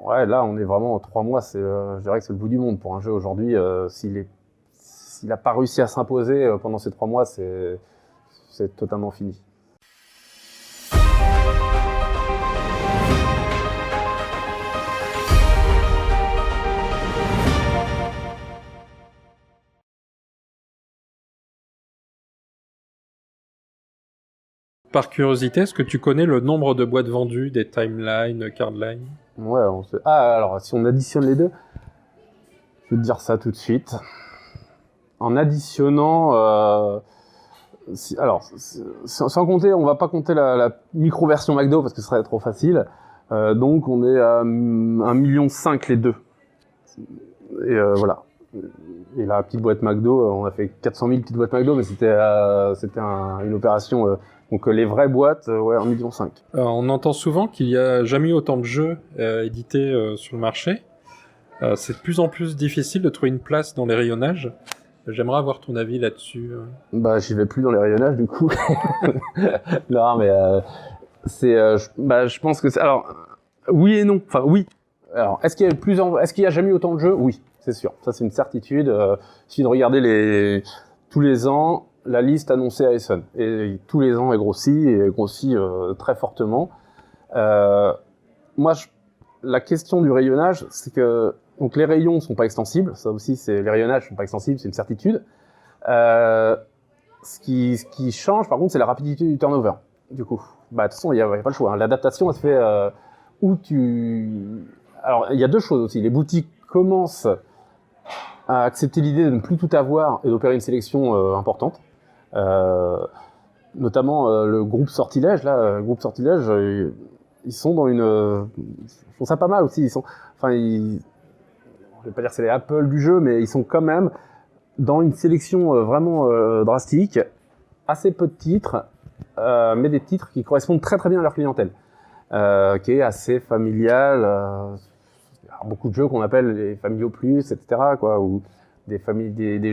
Ouais, là, on est vraiment 3 mois, je dirais que c'est le bout du monde pour un jeu aujourd'hui. S'il n'a pas réussi à s'imposer pendant ces 3 mois, c'est totalement fini. Par curiosité, est-ce que tu connais le nombre de boîtes vendues des Timeline, Cardline? Ouais, alors, si on additionne les deux, je vais te dire ça tout de suite. En additionnant... sans compter, on va pas compter la micro-version McDo parce que ce serait trop facile. Donc on est à 1,5 million les deux. Et voilà. Et la petite boîte McDo, on a fait 400 000 petites boîtes McDo, mais c'était une opération. Donc les vraies boîtes, ouais, 1,5 million. On entend souvent qu'il n'y a jamais eu autant de jeux édités sur le marché. C'est de plus en plus difficile de trouver une place dans les rayonnages. J'aimerais avoir ton avis là-dessus. Bah, j'y vais plus dans les rayonnages du coup. Non, mais je pense que c'est. Alors, oui et non. Enfin, oui. Alors, est-ce qu'il y a jamais eu autant de jeux? Oui, c'est sûr. Ça, c'est une certitude. Il suffit de regarder tous les ans la liste annoncée à Essen. Et tous les ans, elle grossit très fortement. Moi, la question du rayonnage, c'est que donc les rayons sont pas extensibles. Ça aussi, les rayonnages sont pas extensibles, c'est une certitude. Ce qui change, par contre, c'est la rapidité du turnover. Du coup, de toute façon, il y a pas le choix. Hein. L'adaptation, elle se fait Alors, il y a deux choses aussi. Les boutiques commencent à accepter l'idée de ne plus tout avoir et d'opérer une sélection importante. Notamment le groupe Sortilège. Là, groupe Sortilège, ils sont dans ils font ça pas mal aussi. Je vais pas dire que c'est les Apple du jeu, mais ils sont quand même dans une sélection vraiment drastique, assez peu de titres, mais des titres qui correspondent très très bien à leur clientèle, qui est assez familiale. Beaucoup de jeux qu'on appelle les familiaux plus, etc., quoi, ou des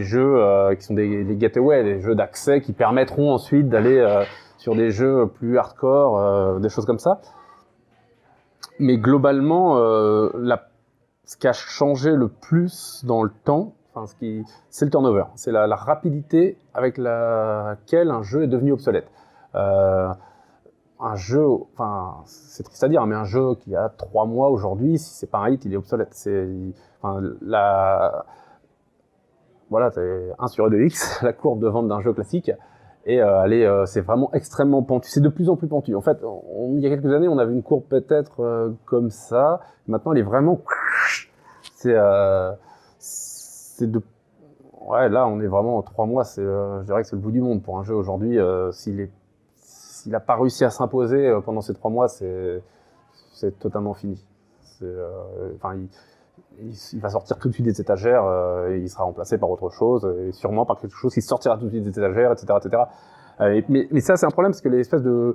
jeux qui sont des gateways, des jeux d'accès qui permettront ensuite d'aller sur des jeux plus hardcore, des choses comme ça. Mais globalement, ce qui a changé le plus dans le temps, c'est le turnover, c'est la rapidité avec laquelle un jeu est devenu obsolète. Un jeu, c'est triste à dire, mais un jeu qui a 3 mois aujourd'hui, si c'est pas un hit, il est obsolète. Voilà, c'est 1 sur 2x, la courbe de vente d'un jeu classique, et c'est vraiment extrêmement pentu. C'est de plus en plus pentu. En fait, il y a quelques années, on avait une courbe peut-être comme ça. Maintenant, elle est vraiment... Ouais, là, on est vraiment 3 mois, je dirais que c'est le bout du monde pour un jeu aujourd'hui. S'il n'a pas réussi à s'imposer pendant ces 3 mois, c'est totalement fini. Il va sortir tout de suite des étagères et il sera remplacé par autre chose, et sûrement par quelque chose qui sortira tout de suite des étagères, etc. etc. Mais ça, c'est un problème, parce que les espèces de...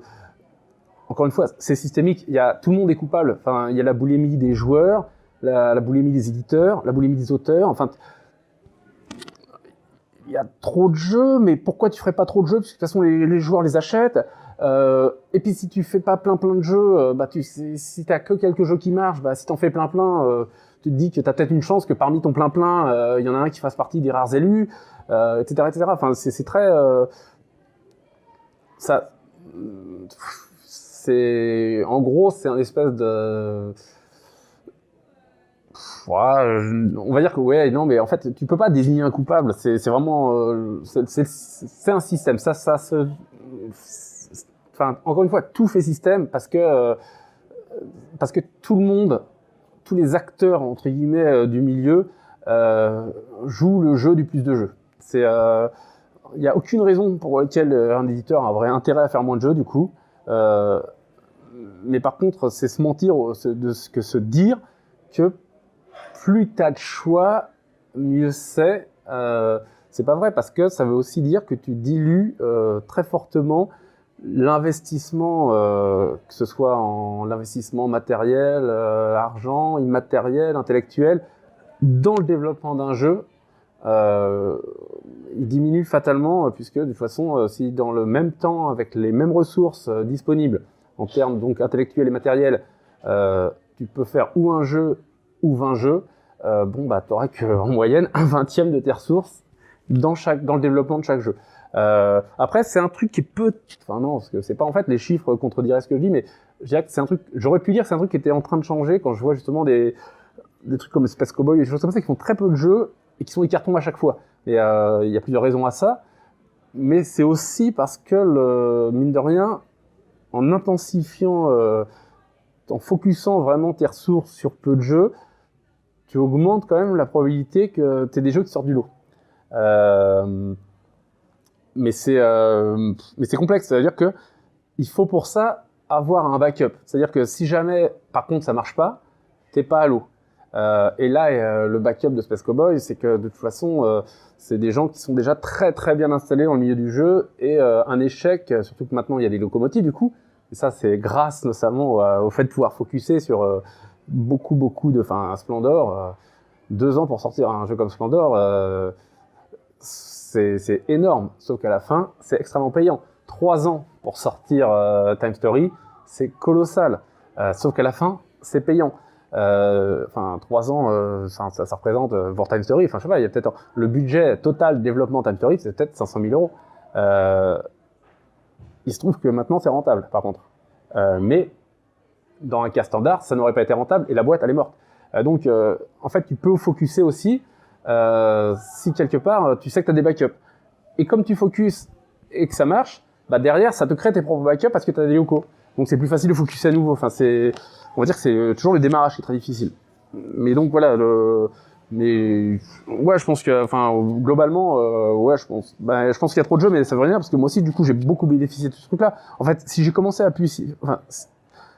Encore une fois, c'est systémique. Tout le monde est coupable. Il y a la boulimie des joueurs, la boulimie des éditeurs, la boulimie des auteurs. Il y a trop de jeux, mais pourquoi tu ferais pas trop de jeux? Parce que de toute façon, les joueurs les achètent. Et puis si tu fais pas plein de jeux, si t'as que quelques jeux qui marchent, si t'en fais plein, tu te dis que t'as peut-être une chance que parmi ton plein, il y en a un qui fasse partie des rares élus, etc., etc. C'est très... En gros, c'est un espèce de... on va dire que ouais, non, mais en fait, tu peux pas désigner un coupable. C'est vraiment, c'est un système. Encore une fois, tout fait système parce que tout le monde, tous les acteurs entre guillemets du milieu jouent le jeu du plus de jeux. Il y a aucune raison pour laquelle un éditeur aurait intérêt à faire moins de jeux du coup. Mais par contre, c'est se mentir, se dire que plus t'as de choix, mieux c'est. C'est pas vrai, parce que ça veut aussi dire que tu dilues très fortement l'investissement, que ce soit en l'investissement matériel, argent, immatériel, intellectuel, dans le développement d'un jeu. Il diminue fatalement, puisque de toute façon, si dans le même temps, avec les mêmes ressources disponibles, en termes donc intellectuels et matériels, tu peux faire ou un jeu ou 20 jeux, t'auras qu'en moyenne un 20e de tes ressources dans le développement de chaque jeu. Après, c'est un truc qui parce que c'est pas en fait les chiffres contrediraient ce que je dis, mais je dirais que c'est un truc, j'aurais pu dire que c'est un truc qui était en train de changer quand je vois justement des trucs comme Space Cowboy, des choses comme ça qui font très peu de jeux et qui sont des cartons à chaque fois. Et il y a plusieurs raisons à ça, mais c'est aussi parce que mine de rien, en intensifiant, en focusant vraiment tes ressources sur peu de jeux, tu augmentes quand même la probabilité que tu aies des jeux qui sortent du lot. Mais c'est complexe, c'est-à-dire que il faut pour ça avoir un backup. C'est-à-dire que si jamais, par contre, ça marche pas, t'es pas à l'eau. Et là, le backup de Space Cowboy, c'est que de toute façon, c'est des gens qui sont déjà très très bien installés dans le milieu du jeu, et un échec, surtout que maintenant il y a des locomotives du coup, et ça c'est grâce notamment au fait de pouvoir focuser sur beaucoup de, un Splendor, 2 ans pour sortir un jeu comme Splendor, c'est énorme, sauf qu'à la fin, c'est extrêmement payant. 3 ans pour sortir Time Story, c'est colossal, sauf qu'à la fin, c'est payant. 3 ans, ça représente pour Time Story, je sais pas, il y a peut-être le budget total développement Time Story, c'est peut-être 500 000 €. Il se trouve que maintenant, c'est rentable, par contre. Mais dans un cas standard, ça n'aurait pas été rentable et la boîte, elle est morte. Donc, en fait, tu peux focuser aussi si quelque part, tu sais que tu as des backups. Et comme tu focuses et que ça marche, derrière, ça te crée tes propres backups parce que tu as des locaux. Donc, c'est plus facile de focuser à nouveau. On va dire que c'est toujours le démarrage qui est très difficile. Mais donc, voilà, mais ouais, je pense que, globalement, je pense qu'il y a trop de jeux, mais ça veut rien dire parce que moi aussi, du coup, j'ai beaucoup bénéficié de ce truc-là. En fait, si j'ai commencé à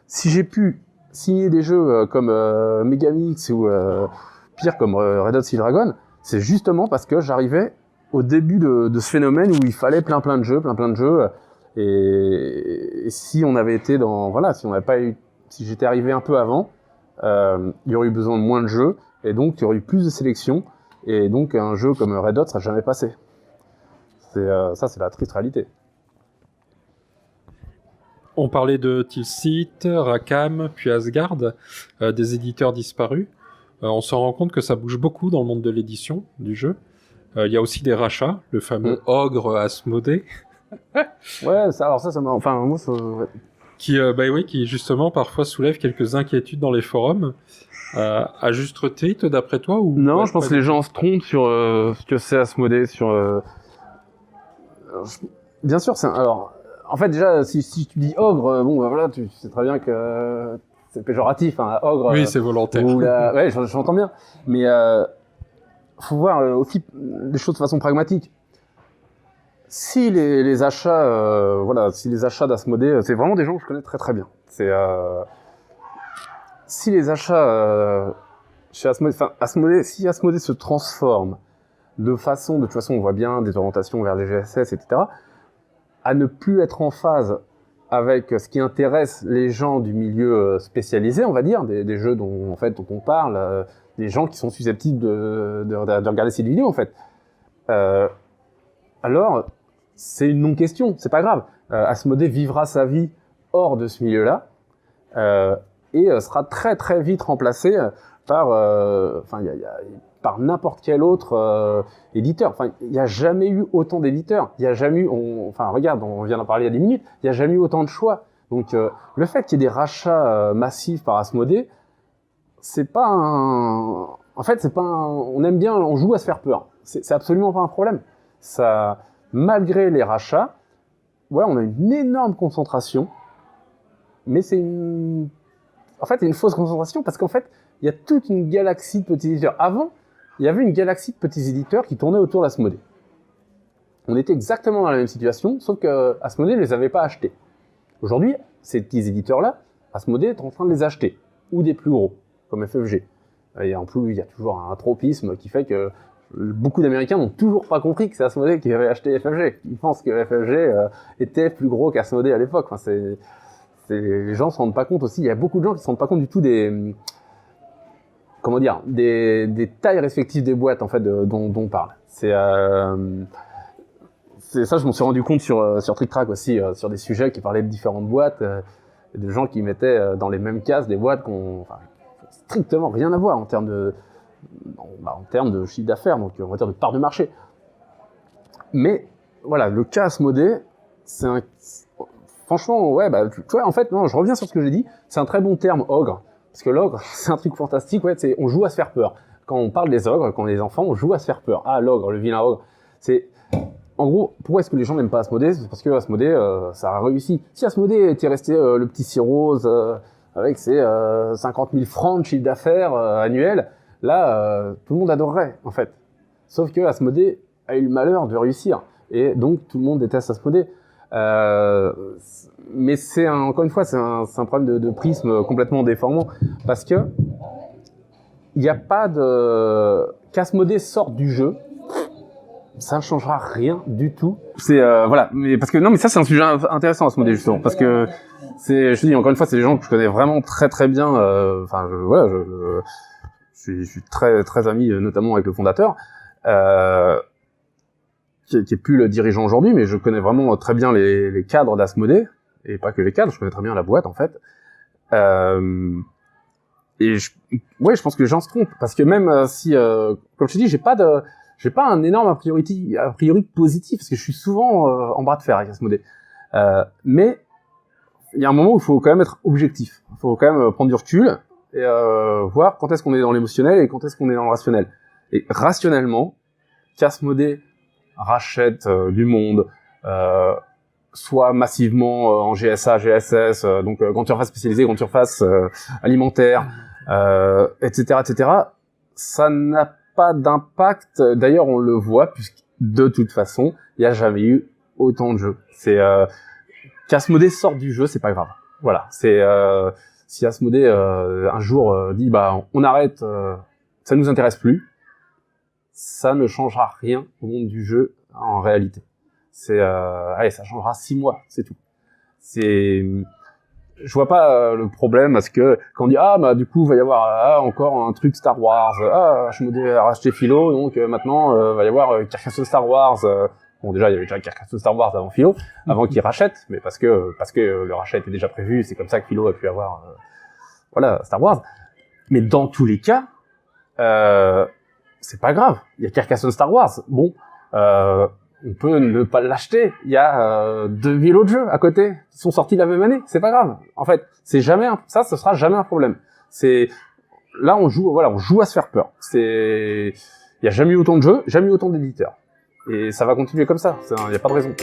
si j'ai pu signer des jeux comme Megamix ou pire comme Red Hot Steel Dragon, c'est justement parce que j'arrivais au début de ce phénomène où il fallait plein de jeux, et si on avait été si j'étais arrivé un peu avant, il y aurait eu besoin de moins de jeux, et donc il y aurait eu plus de sélection, et donc un jeu comme Red Hot serait jamais passé. C'est la triste réalité. On parlait de Tilsit, Rackham, puis Asgard, des éditeurs disparus. On se rend compte que ça bouge beaucoup dans le monde de l'édition du jeu. Il y a aussi des rachats, le fameux Ogre Asmodée. Ouais, ça moi, qui justement parfois soulève quelques inquiétudes dans les forums. À juste titre, d'après toi, ou non, je pense que les gens se trompent sur ce que c'est Asmodée, bien sûr, alors, en fait, déjà, si tu dis ogre, tu sais très bien que c'est péjoratif, ogre. Oui, c'est volontaire. Ouais, j'entends bien. Mais faut voir aussi les choses de façon pragmatique. Si les achats, si les achats d'Asmodée, c'est vraiment des gens que je connais très très bien. Si les achats chez Asmodée, si Asmodée se transforme de toute façon, on voit bien des orientations vers les GSS, etc., à ne plus être en phase avec ce qui intéresse les gens du milieu spécialisé, on va dire, des jeux dont on parle, des gens qui sont susceptibles de regarder ces vidéos, en fait. Alors, c'est une non-question, c'est pas grave. Asmodée vivra sa vie hors de ce milieu-là, et sera très très vite remplacé par par n'importe quel autre éditeur. Il n'y a jamais eu autant d'éditeurs. Il n'y a jamais eu, regarde, on vient d'en parler il y a 10 minutes, il n'y a jamais eu autant de choix. Donc, le fait qu'il y ait des rachats massifs par Asmodée, on aime bien, on joue à se faire peur. C'est absolument pas un problème. Ça, malgré les rachats, on a une énorme concentration, mais c'est une fausse concentration parce qu'en fait, il y a toute une galaxie de petits éditeurs. Avant, il y avait une galaxie de petits éditeurs qui tournaient autour d'Asmodée. On était exactement dans la même situation, sauf que Asmodée ne les avait pas achetés. Aujourd'hui, ces petits éditeurs-là, Asmodée est en train de les acheter, ou des plus gros, comme FFG. Et en plus, il y a toujours un tropisme qui fait que beaucoup d'Américains n'ont toujours pas compris que c'est Asmodée qui avait acheté FFG. Ils pensent que FFG était plus gros qu'Asmodée à l'époque. Les gens ne se rendent pas compte aussi. Il y a beaucoup de gens qui ne se rendent pas compte du tout des tailles respectives des boîtes, en fait, dont on parle. C'est ça, je m'en suis rendu compte sur Trick Track aussi, sur des sujets qui parlaient de différentes boîtes. et de gens qui mettaient dans les mêmes cases des boîtes qui strictement rien à voir en termes de chiffre d'affaires, donc on va dire de part de marché. Mais voilà, le cas Asmodée, franchement, ouais, tu vois, en fait, non, je reviens sur ce que j'ai dit, c'est un très bon terme, ogre, parce que l'ogre, c'est un truc fantastique, ouais, on joue à se faire peur. Quand on parle des ogres, quand les enfants, on joue à se faire peur. Ah, l'ogre, le vilain ogre, en gros, pourquoi est-ce que les gens n'aiment pas Asmodée? C'est parce que Asmodée, ça a réussi. Si Asmodée était resté le petit cirrhose avec ses 50 000 francs de chiffre d'affaires annuel, là, tout le monde adorerait, en fait. Sauf que Asmodée a eu le malheur de réussir. Et donc, tout le monde déteste Asmodée. Mais encore une fois, c'est un problème de prisme complètement déformant. Parce que il n'y a pas qu'Asmodée sorte du jeu, ça ne changera rien du tout. Voilà, mais parce que non, mais ça c'est un sujet intéressant Asmodée justement, parce que je te dis encore une fois, c'est des gens que je connais vraiment très très bien. Je suis très très ami, notamment avec le fondateur, qui est plus le dirigeant aujourd'hui, mais je connais vraiment très bien les cadres d'Asmodée, et pas que les cadres, je connais très bien la boîte en fait. Et je pense que les gens se trompent, parce que même si, comme je te dis, j'ai pas un énorme a priori positif, parce que je suis souvent en bras de fer avec Asmodée. Mais il y a un moment où il faut quand même être objectif. Il faut quand même prendre du recul et voir quand est-ce qu'on est dans l'émotionnel et quand est-ce qu'on est dans le rationnel. Et rationnellement, qu'Asmodée rachète du monde, soit massivement en GSA, GSS, donc grande surface spécialisée, grande surface alimentaire, etc., ça n'a pas d'impact. D'ailleurs, on le voit, puisque de toute façon, il n'y a jamais eu autant de jeux. Qu'Asmodée sorte du jeu, c'est pas grave. Voilà, si Asmodée un jour dit on arrête, ça nous intéresse plus, ça ne changera rien au monde du jeu en réalité. Ça changera 6 mois, c'est tout. Je vois pas le problème parce que quand on dit du coup va y avoir encore un truc Star Wars, Asmodée a racheté Philo, donc maintenant va y avoir Carcassonne Star Wars. Bon, déjà il y avait déjà Carcassonne Star Wars avant Philo, avant qu'il rachète, mais parce que le rachat était déjà prévu, c'est comme ça que Philo a pu avoir Star Wars. Mais dans tous les cas, c'est pas grave. Il y a Carcassonne Star Wars. Bon, on peut ne pas l'acheter. Il y a 2000 autres jeux à côté qui sont sortis la même année. C'est pas grave. En fait, ce sera jamais un problème. Là, on joue à se faire peur. Il y a jamais eu autant de jeux, jamais eu autant d'éditeurs. Et ça va continuer comme ça. Il y a pas de raison.